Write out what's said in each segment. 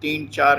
3-4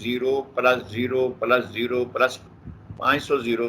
0 + 0 + 0 + 500 0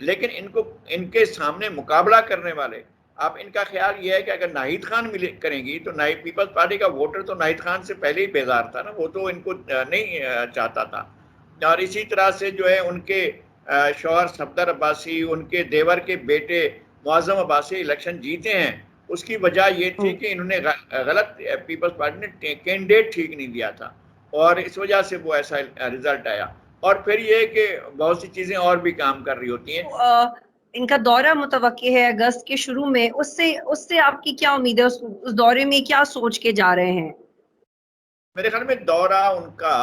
لیکن ان کے سامنے مقابلہ کرنے والے، اب ان کا خیال یہ ہے کہ اگر ناہید خان کریں گی تو پیپلز پارٹی کا ووٹر تو ناہید خان سے پہلے ہی بیزار تھا نا، وہ تو ان کو نہیں چاہتا تھا. اور اسی طرح سے جو ہے ان کے شوہر صفدر عباسی، ان کے دیور کے بیٹے معظم عباسی الیکشن جیتے ہیں. اس کی وجہ یہ تھی کہ انہوں نے غلط پیپلز پارٹی نے کینڈیڈیٹ ٹھیک نہیں دیا تھا، اور اس وجہ سے وہ ایسا رزلٹ آیا. اور پھر یہ کہ بہت سی چیزیں اور بھی کام کر رہی ہوتی ہیں. ان کا دورہ متوقع ہے اگست کے شروع میں، اس سے آپ کی کیا امید ہے؟ اس دورے میں کیا سوچ کے جا رہے ہیں؟ میرے خیال میں دورہ ان کا،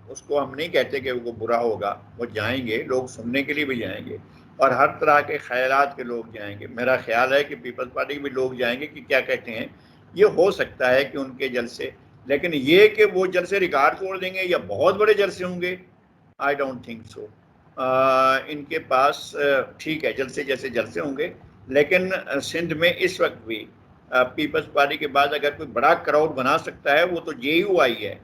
اس کو ہم نہیں کہتے کہ وہ برا ہوگا. وہ جائیں گے، لوگ سننے کے لیے بھی جائیں گے، اور ہر طرح کے خیالات کے لوگ جائیں گے. میرا خیال ہے کہ پیپلز پارٹی کے بھی لوگ جائیں گے کہ کیا کہتے ہیں. یہ ہو سکتا ہے کہ ان کے جلسے، لیکن یہ کہ وہ جلسے ریکارڈ توڑ دیں گے یا بہت بڑے جلسے ہوں گے، آئی ڈونٹ تھنک سو. ان کے پاس ٹھیک ہے جلسے جیسے جلسے ہوں گے، لیکن سندھ میں اس وقت بھی پیپلز پارٹی کے بعد اگر کوئی بڑا کراؤڈ بنا سکتا ہے وہ تو جے یو آئی ہے.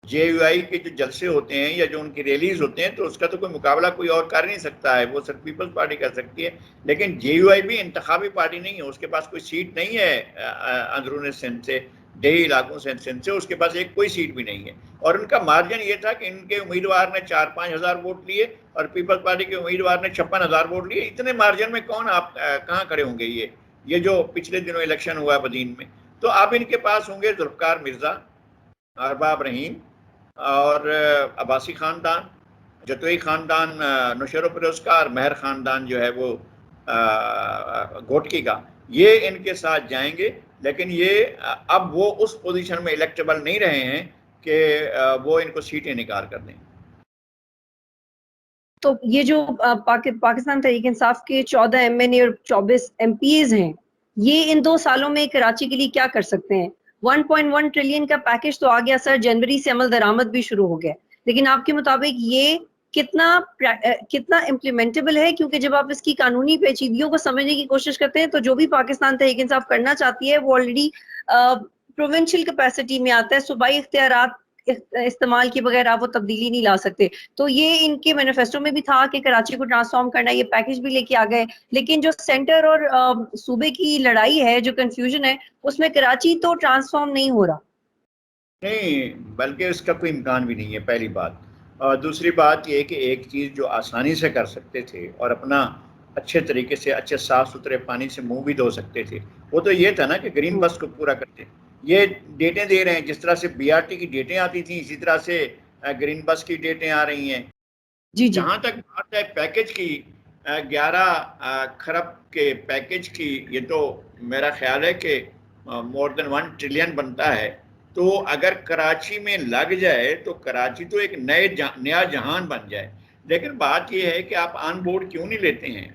جے یو آئی کے جو جلسے ہوتے ہیں یا جو ان کی ریلیز ہوتے ہیں تو اس کا تو کوئی مقابلہ کوئی اور کر نہیں سکتا ہے، وہ صرف پیپلز پارٹی کر سکتی ہے. لیکن جے یو آئی بھی انتخابی پارٹی نہیں ہے، اس کے پاس کوئی سیٹ نہیں ہے اندرون سندھ سے، دیہی علاقوں سے سندھ سے اس کے پاس ایک کوئی سیٹ بھی نہیں ہے. اور ان کا مارجن یہ تھا کہ ان کے امیدوار نے 4-5 ہزار ووٹ لیے اور پیپلز پارٹی کے امیدوار نے 56 ہزار ووٹ لیے. اتنے مارجن میں کون آپ کہاں کھڑے ہوں گے؟ یہ جو پچھلے دنوں الیکشن ہوا بدین میں. تو اب ان کے پاس ہوں گے ذوالفقار مرزا، ارباب رحیم اور عباسی خاندان، جتوئی خاندان نوشہر و فیروز کا، اور مہر خاندان جو ہے وہ گھوٹکی کا. یہ ان کے ساتھ جائیں گے، لیکن یہ اب وہ اس پوزیشن میں الیکٹیبل نہیں رہے ہیں کہ وہ ان کو سیٹیں نکال کر دیں. تو یہ جو پاکستان تحریک انصاف کے 14 ایم این اے اور 24 ایم پی ایز ہیں، یہ ان 2 سالوں میں کراچی کے لیے کیا کر سکتے ہیں؟ 1.1 ٹریلین کا پیکج تو آ گیا سر، جنوری سے عمل درآمد بھی شروع ہو گیا، لیکن آپ کے مطابق یہ کتنا امپلیمنٹیبل ہے؟ کیونکہ جب آپ اس کی قانونی پیچیدگیوں کو سمجھنے کی کوشش کرتے ہیں تو جو بھی پاکستان تحریک انصاف کرنا چاہتی ہے وہ آلریڈی پروونشل کیپیسٹی میں آتا ہے، صوبائی اختیارات استعمال کے بغیر آپ وہ تبدیلی نہیں لا سکتے. تو یہ ان کے مینیفیسٹو میں بھی تھا کہ کراچی کو ٹرانسفارم کرنا، یہ پیکج بھی لے کے آ گئے، لیکن جو سینٹر اور صوبے کی لڑائی ہے، جو کنفیوژن ہے، اس میں کراچی تو ٹرانسفارم نہیں ہو رہا. نہیں، بلکہ اس کا کوئی امکان بھی نہیں ہے، پہلی بات. اور دوسری بات یہ کہ ایک چیز جو آسانی سے کر سکتے تھے اور اپنا اچھے طریقے سے اچھے صاف ستھرے پانی سے منہ بھی دھو سکتے تھے، وہ تو یہ تھا نا کہ گرین بس کو پورا کرتے. یہ ڈیٹیں دے رہے ہیں، جس طرح سے بی آر ٹی کی ڈیٹیں آتی تھیں اسی طرح سے گرین بس کی ڈیٹیں آ رہی ہیں. جی جہاں تک بات ہے پیکج کی، 11 کھرب کے پیکج کی، یہ تو میرا خیال ہے کہ مور دین 1 ٹریلین بنتا ہے. تو اگر کراچی میں لگ جائے تو کراچی تو ایک نیا جہان بن جائے. لیکن بات یہ ہے کہ آپ آن بورڈ کیوں نہیں لیتے ہیں؟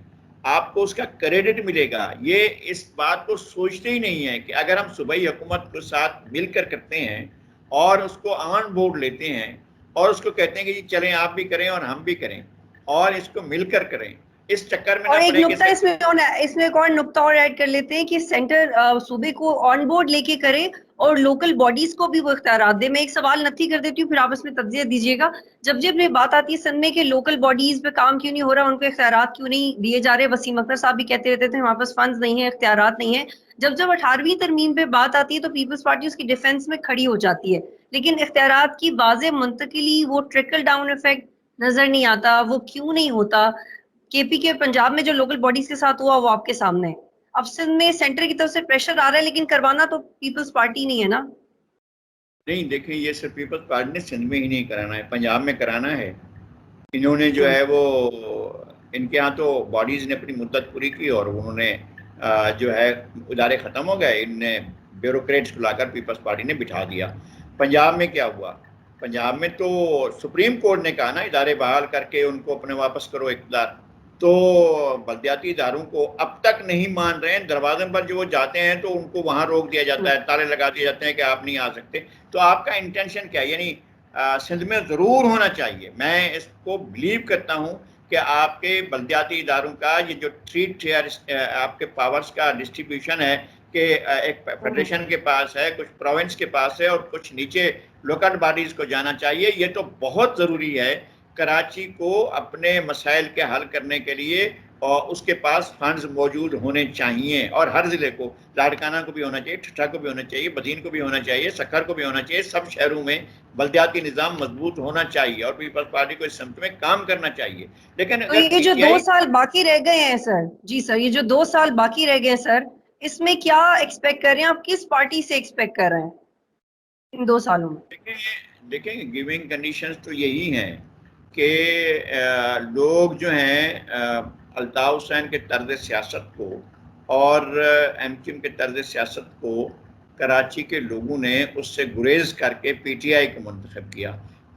آپ کو اس کا کریڈٹ ملے گا. یہ اس بات کو سوچتے ہی نہیں ہے کہ اگر ہم صوبائی حکومت کے ساتھ مل کر کرتے ہیں اور اس کو آن بورڈ لیتے ہیں اور اس کو کہتے ہیں کہ جی چلیں آپ بھی کریں اور ہم بھی کریں اور اس کو مل کر کریں، اس چکر میں اور نہ ایک پڑے نقطہ اس میں ایک اور نقطہ اور ایڈ کر لیتے ہیں کہ سینٹر صوبے کو آن بورڈ لے کے کرے اور لوکل باڈیز کو بھی وہ اختیارات دے. میں ایک سوال نتھی کر دیتی ہوں، پھر آپ اس میں تجزیہ دیجیے گا. جب یہ بات آتی ہے سندھ میں کہ لوکل باڈیز پہ کام کیوں نہیں ہو رہا، ان کو اختیارات کیوں نہیں دیے جا رہے، وسیم اختر صاحب بھی کہتے رہتے تھے ہمارے پاس فنڈز نہیں ہیں، اختیارات نہیں ہیں. جب 18ویں ترمیم پہ بات آتی ہے تو پیپلز پارٹی اس کی ڈیفنس میں کھڑی ہو جاتی ہے، لیکن اختیارات کی واضح منتقلی، وہ ٹرکل ڈاؤن ایفیکٹ نظر نہیں آتا. وہ کیوں نہیں ہوتا؟ کے پی کے پنجاب میں جو لوکل باڈیز کے ساتھ ہوا وہ آپ کے سامنے ہے. اب سندھ میں سینٹر کی طرف سے پریشر آ رہا ہے، لیکن کروانا تو پیپلز پارٹی نہیں ہے نا. نہیں، دیکھیں یہ صرف پیپلز پارٹی نے سندھ میں ہی نہیں کرانا ہے، پنجاب میں کرانا ہے. انہوں نے جو ہے وہ ان کے ہاں تو باڈیز نے اپنی مدت پوری کی اور انہوں نے جو ہے ادارے ختم ہو گئے، ان نے بیوروکریٹس کو لا کر پیپلز پارٹی نے بٹھا دیا. پنجاب میں کیا ہوا؟ پنجاب میں تو سپریم کورٹ نے کہا نا ادارے بحال کر کے ان کو اپنے واپس کرو اقتدار. تو بلدیاتی اداروں کو اب تک نہیں مان رہے ہیں. دروازے پر جو وہ جاتے ہیں تو ان کو وہاں روک دیا جاتا ہے، تالے لگا دیے جاتے ہیں کہ آپ نہیں آ سکتے. تو آپ کا انٹینشن کیا ہے؟ یعنی سندھ میں ضرور ہونا چاہیے. میں اس کو بلیو کرتا ہوں کہ آپ کے بلدیاتی اداروں کا یہ جو 3 ٹیئر آپ کے پاورز کا ڈسٹریبیوشن ہے کہ ایک فیڈریشن کے پاس ہے، کچھ پروونس کے پاس ہے اور کچھ نیچے لوکل باڈیز کو جانا چاہیے. یہ تو بہت ضروری ہے کراچی کو اپنے مسائل کے حل کرنے کے لیے اور اس کے پاس فنڈز موجود ہونے چاہیے، اور ہر ضلع کو، لاڑکانہ کو بھی ہونا چاہیے، ٹھٹھا کو بھی ہونا چاہیے، بدین کو بھی ہونا چاہیے، سکھر کو بھی ہونا چاہیے، سب شہروں میں بلدیاتی نظام مضبوط ہونا چاہیے اور پیپلز پارٹی کو اس سمت میں کام کرنا چاہیے۔ لیکن تو اگر یہ پی جو ٹی 2 آئی سال باقی رہ گئے ہیں سر، جی سر، یہ جو 2 سال باقی رہ گئے ہیں سر، اس میں کیا ایکسپیکٹ کر رہے ہیں آپ؟ کس پارٹی سے ایکسپیکٹ کر رہے ہیں ان 2 سالوں میں؟ دیکھیں گیونگ کنڈیشنز تو یہی ہیں کہ لوگ جو ہیں الطاف حسین کے طرز سیاست کو اور ایم کیو ایم کے طرز سیاست کو کراچی کے لوگوں نے اس سے گریز کر کے پی ٹی آئی کو منتخب کیا۔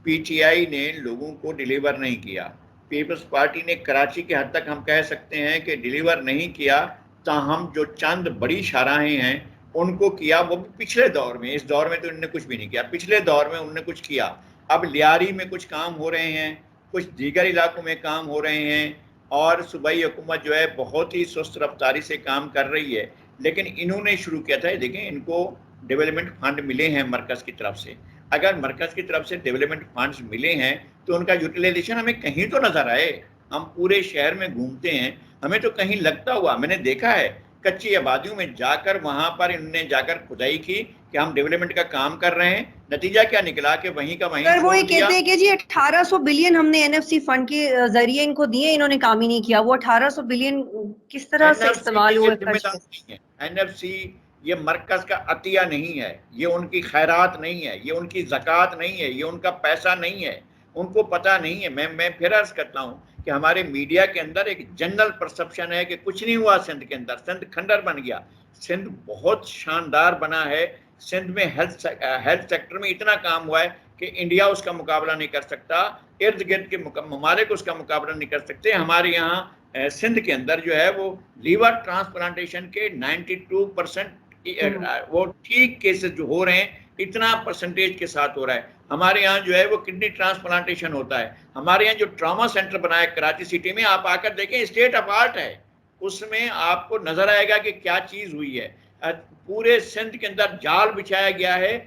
پی ٹی آئی نے لوگوں کو ڈیلیور نہیں کیا، پیپلز پارٹی نے کراچی کے حد تک ہم کہہ سکتے ہیں کہ ڈیلیور نہیں کیا، تاہم جو چند بڑی شاہراہیں ہیں ان کو کیا، وہ بھی پچھلے دور میں۔ اس دور میں تو انہوں نے کچھ بھی نہیں کیا، پچھلے دور میں انہوں نے کچھ کیا۔ اب لیاری میں کچھ کام ہو رہے ہیں، کچھ دیگر علاقوں میں کام ہو رہے ہیں، اور صوبائی حکومت جو ہے بہت ہی سست رفتاری سے کام کر رہی ہے، لیکن انہوں نے شروع کیا تھا۔ دیکھیں ان کو ڈیولپمنٹ فنڈ ملے ہیں مرکز کی طرف سے، اگر مرکز کی طرف سے ڈیولپمنٹ فنڈز ملے ہیں تو ان کا یوٹیلائزیشن ہمیں کہیں تو نظر آئے۔ ہم پورے شہر میں گھومتے ہیں، ہمیں تو کہیں لگتا ہوا، میں نے دیکھا ہے کچی آبادیوں میں جا کر، وہاں پر انہوں نے جا کر کھدائی کی کہ ہم ڈیولپمنٹ کا کام کر رہے ہیں، نتیجہ کیا نکلا کہ وہیں کا وہیں سر وہ چھوڑ یہ دیا۔ کہتے ہیں کہ جی 1800 بلین ہم نے این ایف سی فنڈ کے ذریعے ان کو دیے، انہوں نے کام ہی نہیں کیا۔ وہ 1800 بلین کس طرح این سے ایف سی استعمال کی یہ ہوئے، ذمہ خرچ دار کیسے؟ نہیں ہے، این ایف سی یہ مرکز کا عطیہ نہیں ہے، یہ ان کی خیرات نہیں ہے، یہ ان کی زکوٰۃ نہیں ہے، یہ ان کا پیسہ نہیں ہے، ان کو پتہ نہیں ہے۔ میں پھر عرض کرتا ہوں کہ ہمارے میڈیا کے اندر ایک جنرل پرسپشن ہے کہ کچھ نہیں ہوا سندھ کے اندر، سندھ کھنڈر بن گیا۔ سندھ بہت شاندار بنا ہے، سندھ میں ہیلتھ سیکٹر میں اتنا کام ہوا ہے کہ انڈیا اس کا مقابلہ نہیں کر سکتا، ارد گرد کے ممالک اس کا مقابلہ نہیں کر سکتے۔ ہمارے یہاں سندھ کے اندر جو ہے وہ لیور ٹرانسپلانٹیشن کے 92% وہ ٹھیک کیسز جو ہو رہے ہیں، اتنا پرسنٹیج کے ساتھ ہو رہا ہے۔ ہمارے یہاں جو ہے وہ کڈنی ٹرانسپلانٹیشن ہوتا ہے۔ ہمارے یہاں جو ٹراما سینٹر بنا ہے کراچی سٹی میں، آپ آ کر دیکھیں، اسٹیٹ آف آرٹ ہے، اس میں آپ کو نظر آئے گا کہ کیا چیز ہوئی ہے۔ پورے سندھ کے اندر جال بچھایا گیا ہے،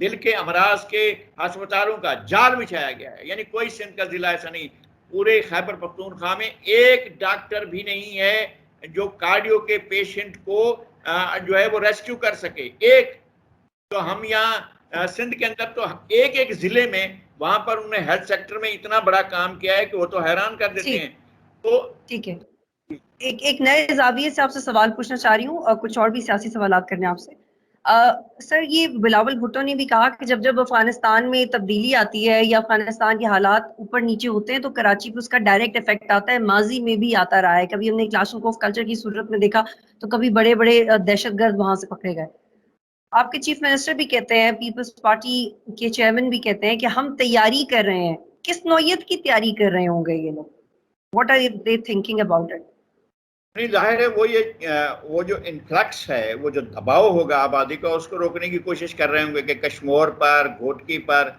دل کے امراض کے ہسپتالوں کا جال بچھایا گیا ہے، یعنی کوئی سندھ کا ضلع ایسا نہیں، پورے خیبر پختونخوا میں ایک ڈاکٹر بھی نہیں ہے جو کارڈیو کے پیشنٹ کو جو ہے وہ ریسکیو کر سکے، ایک۔ تو ہم یہاں سندھ کے اندر تو ایک ایک ضلع میں، وہاں پر انہوں نے ہیلتھ سیکٹر میں اتنا بڑا کام کیا ہے کہ وہ تو حیران کر دیتے ہیں۔ تو ٹھیک ہے، ایک نئے زاویے سے آپ سے سوال پوچھنا چاہ رہی ہوں، اور کچھ اور بھی سیاسی سوالات کرنے آپ سے۔ سر یہ بلاول بھٹو نے بھی کہا کہ جب افغانستان میں تبدیلی آتی ہے یا افغانستان کے حالات اوپر نیچے ہوتے ہیں تو کراچی پہ اس کا ڈائریکٹ افیکٹ آتا ہے، ماضی میں بھی آتا رہا ہے۔ کبھی ہم نے کلاشن کوف کلچر کی صورت میں دیکھا تو کبھی بڑے بڑے دہشت گرد وہاں سے پکڑے گئے۔ آپ کے چیف منسٹر بھی کہتے ہیں، پیپلز پارٹی کے چیئرمین بھی کہتے ہیں کہ ہم تیاری کر رہے ہیں۔ کس نوعیت کی تیاری کر رہے ہوں گے یہ لوگ؟ What are they thinking about it? نہیں، ظاہر ہے وہ جو انفلکس ہے، وہ جو دباؤ ہوگا آبادی کا، اس کو روکنے کی کوشش کر رہے ہوں گے کہ کشمور پر، گھوٹکی پر،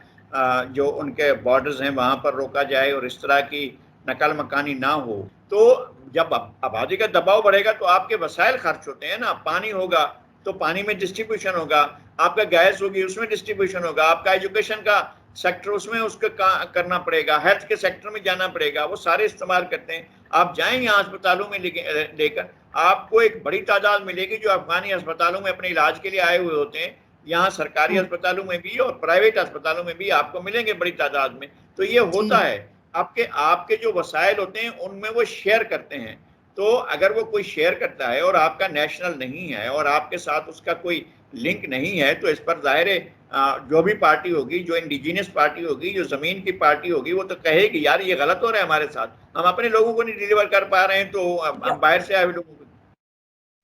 جو ان کے بارڈرز ہیں وہاں پر روکا جائے اور اس طرح کی نقل مکانی نہ ہو۔ تو جب آبادی کا دباؤ بڑھے گا تو آپ کے وسائل خرچ ہوتے ہیں نا، پانی ہوگا تو پانی میں ڈسٹریبیوشن ہوگا، آپ کا گیس ہوگی اس میں ڈسٹریبیوشن ہوگا، آپ کا ایجوکیشن کا سیکٹر اس میں اس کا کرنا پڑے گا، ہیلتھ کے سیکٹر میں جانا پڑے گا، وہ سارے استعمال کرتے ہیں۔ آپ جائیں یہاں ہسپتالوں میں لے کر، آپ کو ایک بڑی تعداد ملے گی جو افغانی ہسپتالوں میں اپنے علاج کے لیے آئے ہوئے ہوتے ہیں، یہاں سرکاری ہسپتالوں میں بھی اور پرائیویٹ ہسپتالوں میں بھی آپ کو ملیں گے بڑی تعداد میں۔ تو یہ ہوتا ہے، آپ کے جو وسائل ہوتے ہیں ان میں وہ شیئر کرتے ہیں۔ تو اگر وہ کوئی شیئر کرتا ہے اور آپ کا نیشنل نہیں ہے اور آپ کے ساتھ اس کا کوئی لنک نہیں ہے، تو اس پر ظاہر ہے جو بھی پارٹی ہوگی، جو انڈیجینس پارٹی ہوگی، جو زمین کی پارٹی ہوگی، وہ تو کہے گی یار یہ غلط ہو رہا ہے ہمارے ساتھ، ہم اپنے لوگوں کو نہیں ڈیلیور کر پا رہے ہیں تو ہم باہر سے آئے ہوئے لوگوں کو۔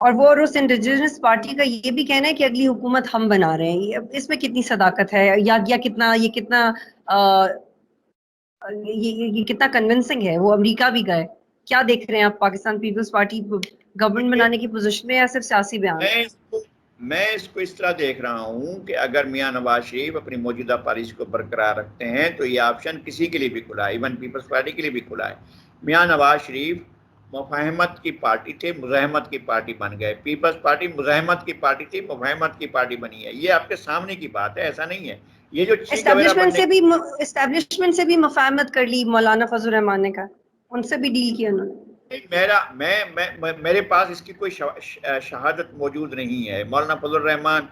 اور وہ اس انڈیجنس پارٹی کا یہ بھی کہنا ہے کہ اگلی حکومت ہم بنا رہے ہیں، اس میں کتنی صداقت ہے، یا یہ کتنا کنونسنگ ہے؟ وہ امریکہ بھی گئے، کیا دیکھ رہے ہیں آپ؟ پاکستان پیپلز پارٹی گورنمنٹ بنانے کی پوزیشن میں یا صرف سیاسی بیان؟ میں اس کو اس طرح دیکھ رہا ہوں کہ اگر میاں نواز شریف اپنی موجودہ پالیسی کو برقرار رکھتے ہیں تو یہ آپشن کسی کے لیے بھی کھلا ہے، ایون پیپلز پارٹی کے لیے بھی کھلا ہے۔ میاں نواز شریف مفاہمت کی پارٹی تھے، مزاحمت کی پارٹی بن گئے۔ پیپلز پارٹی مزاحمت کی پارٹی تھی، مفاہمت کی پارٹی بنی ہے، یہ آپ کے سامنے کی بات ہے، ایسا نہیں ہے۔ یہ جو چیک وغیرہ بننے اسٹیبلشمنٹ سے بھی مفاہمت کر لی مولانا فضل الرحمان نے، کہا ان سے بھی ڈیل کیا انہوں نے. میرے پاس اس کی کوئی شہادت موجود نہیں ہے. مولانا فضل الرحمان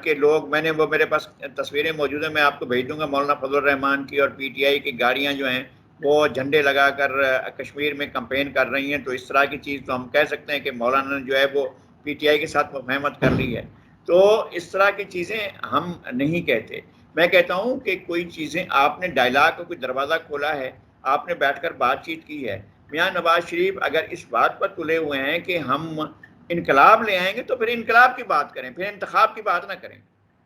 کے لوگ، میں نے وہ میرے پاس تصویریں موجود ہیں، میں آپ کو بھیج دوں گا. مولانا فضل الرحمان کی اور پی ٹی آئی کی گاڑیاں جو ہیں وہ جھنڈے لگا کر کشمیر میں کمپین کر رہی ہیں. تو اس طرح کی چیز تو ہم کہہ سکتے ہیں کہ مولانا نے جو ہے وہ پی ٹی آئی کے ساتھ مفاہمت کر لی ہے. تو اس طرح کی چیزیں ہم نہیں کہتے. میں کہتا ہوں کہ کوئی چیزیں آپ نے ڈائلاگ کا کوئی دروازہ کھولا ہے، آپ نے بیٹھ کر بات چیت کی ہے. میاں نواز شریف اگر اس بات پر تلے ہوئے ہیں کہ ہم انقلاب لے آئیں گے تو پھر انقلاب کی بات کریں، پھر انتخاب کی بات نہ کریں.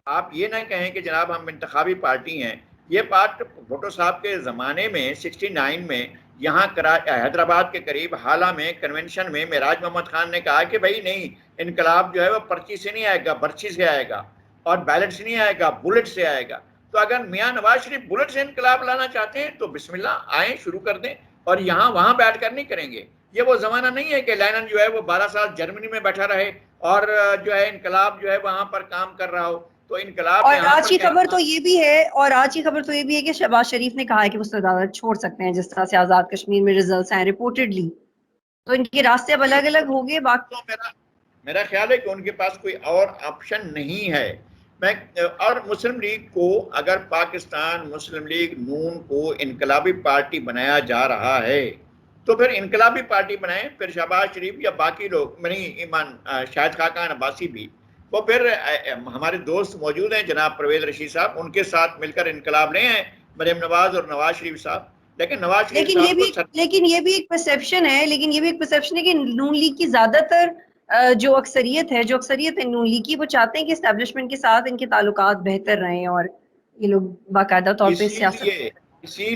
آپ یہ نہ کہیں کہ جناب ہم انتخابی پارٹی ہیں. یہ بات بھٹو صاحب کے زمانے میں 69 میں یہاں حیدرآباد کے قریب حالہ میں کنونشن میں معراج محمد خان نے کہا کہ بھائی نہیں، انقلاب جو ہے وہ پرچی سے نہیں آئے گا، برچی سے آئے گا، اور بیلٹ سے نہیں آئے گا، بلٹ سے آئے گا. تو اگر میاں نواز شریف بلٹ سے انقلاب لانا چاہتے ہیں تو بسم اللہ آئیں، شروع کر دیں. اور یہاں وہاں بیٹھ کر نہیں کریں گے. یہ وہ زمانہ نہیں ہے کہ لینن جو ہے وہ 12 سال جرمنی میں بیٹھا رہے اور جو ہے انقلاب جو ہے وہاں پر کام کر رہا ہو. تو انقلاب اور یہاں آج پر کی خبر تو یہ بھی ہے کہ شہباز شریف نے کہا ہے کہ وہ صدارت چھوڑ سکتے ہیں، جس طرح سے آزاد کشمیر میں ریزلٹس ہیں ریپورٹڈلی. تو ان کے راستے اب الگ الگ ہو گئے. باقی میرا خیال ہے کہ ان کے پاس کوئی اور آپشن نہیں ہے. اور مسلم لیگ کو، اگر پاکستان مسلم لیگ نون کو انقلابی پارٹی بنایا جا رہا ہے تو پھر انقلابی پارٹی بنائیں. پھر شہباز شریف یا باقی لوگ، ایمان شاہد خاقان عباسی بھی، وہ پھر ہمارے دوست موجود ہیں جناب پرویز رشید صاحب، ان کے ساتھ مل کر انقلاب لے آئیں، مریم نواز اور نواز شریف صاحب. لیکن نواز شریف صاحب کو لیکن یہ بھی ایک پرسیپشن ہے کہ نون لیگ کی زیادہ تر جو اکثریت ہے نون لیگ کی، وہ چاہتے ہیں کہ اسٹیبلشمنٹ کے ساتھ ان کے تعلقات بہتر رہیں اور یہ لوگ باقاعدہ طور پہ سیاست. اسی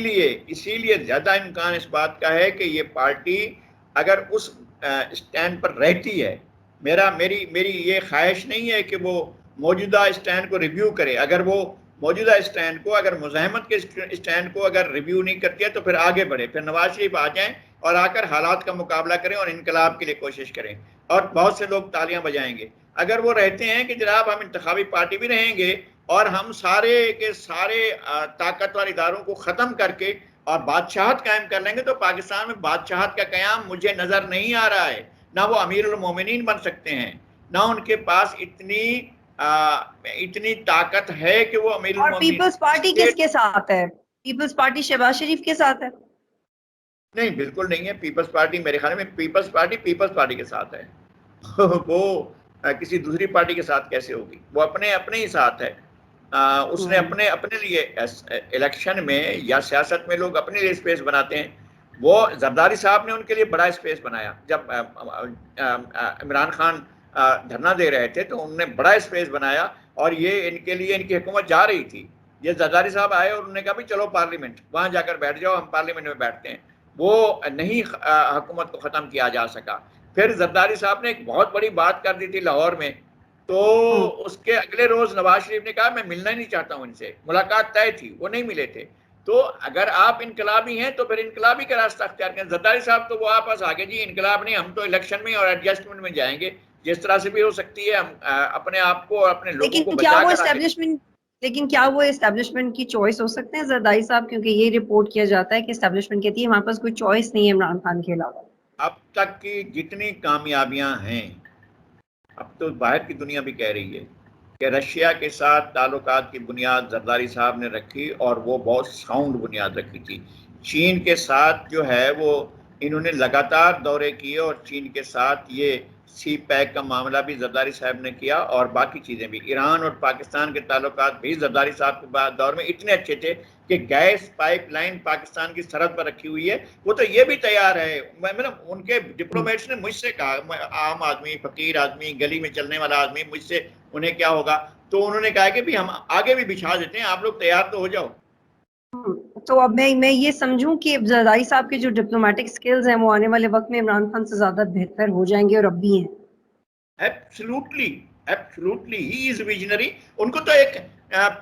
لیے زیادہ امکان اس بات کا ہے کہ یہ پارٹی اگر اس اسٹینڈ پر رہتی ہے، میری یہ خواہش نہیں ہے کہ وہ موجودہ اسٹینڈ کو ریویو کرے. اگر وہ موجودہ اسٹینڈ کو، اگر مزاحمت کے اسٹینڈ کو اگر ریویو نہیں کرتی ہے تو پھر آگے بڑھے، پھر نواز شریف آ جائیں اور آ کر حالات کا مقابلہ کریں اور انقلاب کے لیے کوشش کریں، اور بہت سے لوگ تالیاں بجائیں گے. اگر وہ رہتے ہیں کہ جناب ہم انتخابی پارٹی بھی رہیں گے اور ہم سارے کے سارے طاقتور اداروں کو ختم کر کے اور بادشاہت قائم کر لیں گے، تو پاکستان میں بادشاہت کا قیام مجھے نظر نہیں آ رہا ہے. نہ وہ امیر المومنین بن سکتے ہیں، نہ ان کے پاس اتنی طاقت ہے کہ وہ امیر اور المومنین. پیپلز پارٹی کس کے ساتھ ہے؟ پیپلز پارٹی شہباز شریف کے ساتھ ہے؟ نہیں، بالکل نہیں ہے. پیپلز پارٹی میرے خیال میں پیپلز پارٹی کے ساتھ ہے. وہ کسی دوسری پارٹی کے ساتھ کیسے ہوگی؟ وہ اپنے ہی ساتھ ہے. اس نے اپنے لیے الیکشن میں یا سیاست میں لوگ اپنے لیے اسپیس بناتے ہیں. وہ زرداری صاحب نے ان کے لیے بڑا اسپیس بنایا. جب عمران خان دھرنا دے رہے تھے تو انہوں نے بڑا اسپیس بنایا، اور یہ ان کے لیے ان کی حکومت جا رہی تھی. یہ زرداری صاحب آئے اور انہوں نے کہا بھی چلو پارلیمنٹ، وہاں جا کر بیٹھ جاؤ، ہم پارلیمنٹ میں بیٹھتے ہیں. وہ نہیں حکومت کو ختم کیا جا سکا. پھر زرداری صاحب نے ایک بہت بڑی بات کر دی تھی لاہور میں، تو اس کے اگلے روز نواز شریف نے کہا میں ملنا ہی نہیں چاہتا ہوں ان سے. ملاقات طے تھی، وہ نہیں ملے تھے. تو اگر آپ انقلابی ہیں تو پھر انقلابی کا راستہ اختیار کریں. زرداری صاحب تو وہ آپس آگے جی انقلاب نہیں، ہم تو الیکشن میں اور ایڈجسٹمنٹ میں جائیں گے، جس طرح سے بھی ہو سکتی ہے. ہم اپنے آپ کو اور اپنے لوگوں کو بچا کر آگے. لیکن کیا وہ اسٹیبلشمنٹ کی چوائس ہو سکتے ہیں زرداری صاحب؟ کیونکہ یہ رپورٹ کیا جاتا ہے کہ اسٹیبلشمنٹ کہتی ہے ہمارے پاس کوئی چوائس نہیں ہے عمران خان کے علاوہ. اب تک کی جتنی کامیابیاں ہیں، اب تو باہر کی دنیا بھی کہہ رہی ہے کہ رشیا کے ساتھ تعلقات کی بنیاد زرداری صاحب نے رکھی، اور وہ بہت ساؤنڈ بنیاد رکھی تھی. چین کے ساتھ جو ہے وہ انہوں نے لگاتار دورے کیے، اور چین کے ساتھ یہ سی پیک کا معاملہ بھی زرداری صاحب نے کیا، اور باقی چیزیں بھی. ایران اور پاکستان کے تعلقات بھی زرداری صاحب کے دور میں اتنے اچھے تھے کہ گیس پائپ لائن پاکستان کی سرحد پر رکھی ہوئی ہے. وہ تو یہ بھی تیار ہے، مطلب ان کے ڈپلومیٹس نے مجھ سے کہا، عام آدمی، فقیر آدمی، گلی میں چلنے والا آدمی، مجھ سے انہیں کیا ہوگا، تو انہوں نے کہا کہ بھی ہم آگے بھی بچھا دیتے ہیں، آپ لوگ تیار تو ہو جاؤ. تو اب میں یہ سمجھوں کہ زرداری صاحب کے جو ڈپلومیٹک سکلز ہیں وہ آنے والے وقت میں عمران خان سے زیادہ بہتر ہو جائیں گے، اور اب بھی ہیں. ایبسلوٹلی ہی از ویژنری. ان کو تو ایک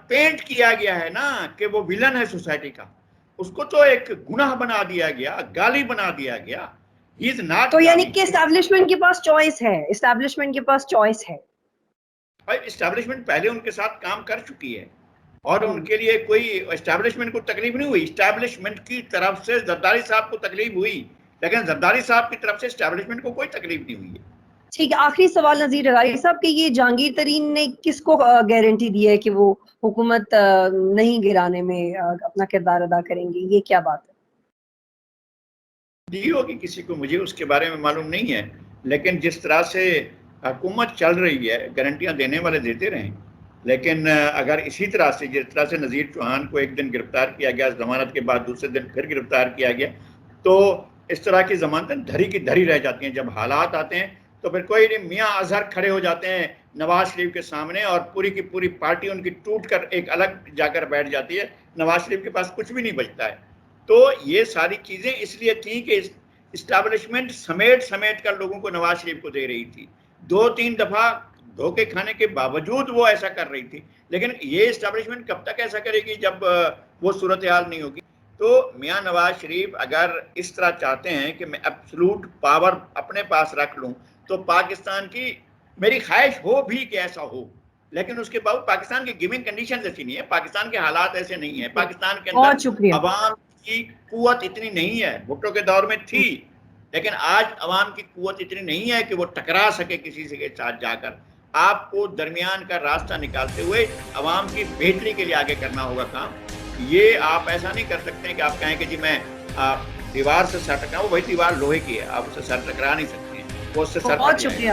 پینٹ کیا گیا ہے نا کہ وہ ویلن ہے سوسائٹی کا. اس کو تو ایک گناہ بنا دیا گیا، گالی بنا دیا گیا. ہی از ناٹ. تو یعنی کہ اسٹیبلشمنٹ کے پاس چوائس ہے، اسٹیبلشمنٹ کے پاس چوائس ہے. اسٹیبلشمنٹ پہلے ان کے ساتھ کام کر چکی ہے. اور ان کے لیے کوئی اسٹیبلشمنٹ کو تکلیف نہیں ہوئی. اسٹیبلشمنٹ کی طرف سے زرداری صاحب کو تکلیف ہوئی, لیکن زرداری صاحب کی طرف سے اسٹیبلشمنٹ کو کوئی تکلیف نہیں ہوئی ہے. ٹھیک ہے, آخری سوال نذیر رغائی صاحب کہ یہ جہانگیر ترین نے کس کو گارنٹی دی ہے کہ وہ حکومت نہیں گرانے میں اپنا کردار ادا کریں گے, یہ کیا بات ہے؟ دی ہوگی کسی کو, مجھے اس کے بارے میں معلوم نہیں ہے, لیکن جس طرح سے حکومت چل رہی ہے گارنٹیاں دینے والے دیتے رہیں, لیکن اگر اسی طرح سے جس طرح سے نذیر چوہان کو ایک دن گرفتار کیا گیا, ضمانت کے بعد دوسرے دن پھر گرفتار کیا گیا, تو اس طرح کی ضمانتیں دھری کی دھری رہ جاتی ہیں. جب حالات آتے ہیں تو پھر کوئی نہیں, میاں اظہر کھڑے ہو جاتے ہیں نواز شریف کے سامنے اور پوری کی پوری پارٹی ان کی ٹوٹ کر ایک الگ جا کر بیٹھ جاتی ہے. نواز شریف کے پاس کچھ بھی نہیں بچتا ہے. تو یہ ساری چیزیں اس لیے تھیں کہ اسٹیبلشمنٹ سمیٹ کر لوگوں کو نواز شریف کو دے رہی تھی. 2-3 دفعہ دھوکے کھانے کے باوجود وہ ایسا کر رہی تھی, لیکن یہ اسٹیبلشمنٹ کب تک ایسا کرے گی جب وہ صورتحال نہیں ہوگی. تو میاں نواز شریف اگر اس طرح چاہتے ہیں کہ میں ایبسلوٹ پاور اپنے پاس رکھ لوں, تو پاکستان کی میری خواہش ہو بھی کہ ایسا ہو, لیکن اس کے باوجود پاکستان کی گیونگ کنڈیشنز ایسی نہیں ہے, پاکستان کے حالات ایسے نہیں ہیں. پاکستان کے اندر عوام کی قوت اتنی نہیں ہے, بھٹو کے دور میں تھی, لیکن آج عوام کی قوت اتنی نہیں ہے کہ وہ ٹکرا سکے کسی سے کے ساتھ جا کر. آپ کو درمیان کا راستہ نکالتے ہوئے عوام کی بہتری کے لیے آگے کرنا ہوگا کام. یہ آپ ایسا نہیں کر سکتے کہ آپ کہیں کہ جی میں دیوار سے سر ٹکراؤں, وہی دیوار لوہے کی ہے, آپ اسے سر ٹکرا نہیں سکتے ہیں, وہ اس سے سر. بہت شکریہ.